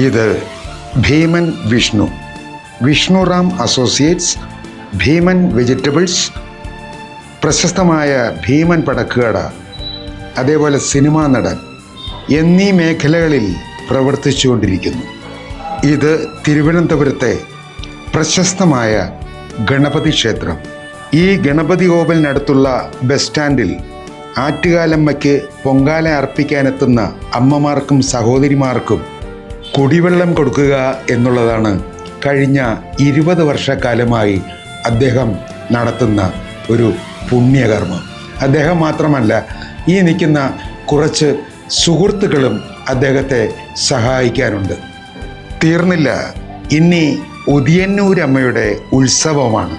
ഇത് ഭീമൻ വിഷ്ണുറാം അസോസിയേറ്റ്സ്, ഭീമൻ വെജിറ്റബിൾസ്, പ്രശസ്തമായ ഭീമൻ പടക്കുകട, അതേപോലെ സിനിമാ നടൻ എന്നീ മേഖലകളിൽ പ്രവർത്തിച്ചുകൊണ്ടിരിക്കുന്നു. ഇത് തിരുവനന്തപുരത്തെ പ്രശസ്തമായ ഗണപതി ക്ഷേത്രം. ഈ ഗണപതി കോവിലിനടുത്തുള്ള ബസ് സ്റ്റാൻഡിൽ ആറ്റുകാലമ്മയ്ക്ക് പൊങ്കാല അർപ്പിക്കാനെത്തുന്ന അമ്മമാർക്കും സഹോദരിമാർക്കും കുടിവെള്ളം കൊടുക്കുക എന്നുള്ളതാണ് കഴിഞ്ഞ 20 വർഷക്കാലമായി അദ്ദേഹം നടത്തുന്ന ഒരു പുണ്യകർമ്മം. അദ്ദേഹം മാത്രമല്ല, ഈ നിൽക്കുന്ന കുറച്ച് സുഹൃത്തുക്കളും അദ്ദേഹത്തെ സഹായിക്കാനുണ്ട്. തീർന്നില്ല, ഇനി ഉദിയന്നൂരമ്മയുടെ ഉത്സവമാണ്.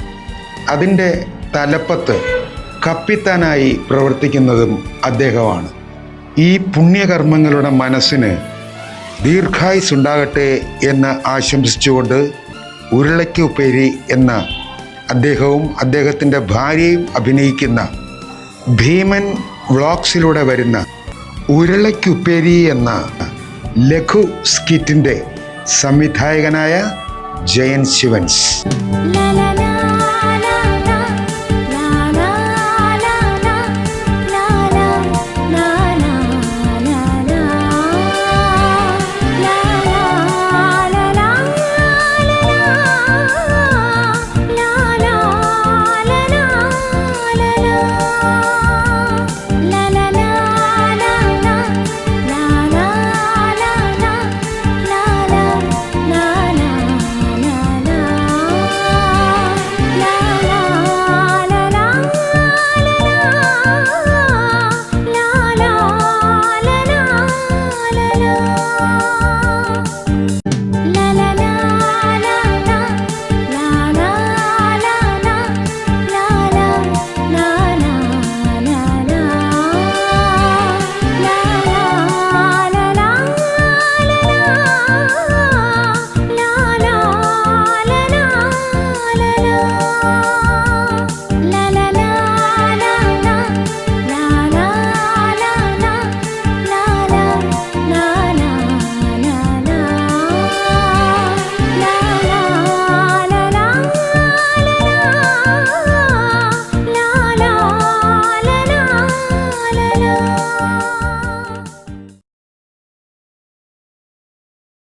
അതിൻ്റെ തലപ്പത്ത് കപ്പിത്താനായി പ്രവർത്തിക്കുന്നതും അദ്ദേഹമാണ്. ഈ പുണ്യകർമ്മങ്ങളുടെ മനസ്സിന് ദീർഘായുസ്സുണ്ടാകട്ടെ എന്ന് ആശംസിച്ചുകൊണ്ട് ഉരുളയ്ക്കുപ്പേരി എന്ന അദ്ദേഹവും അദ്ദേഹത്തിൻ്റെ ഭാര്യയും അഭിനയിക്കുന്ന ഭീമൻ വ്ളോഗ്സിലൂടെ വരുന്ന ഉരുളയ്ക്കുപ്പേരി എന്ന ലഘു സ്കിറ്റിൻ്റെ സംവിധായകനായ ജയൻ ശിവൻസ്.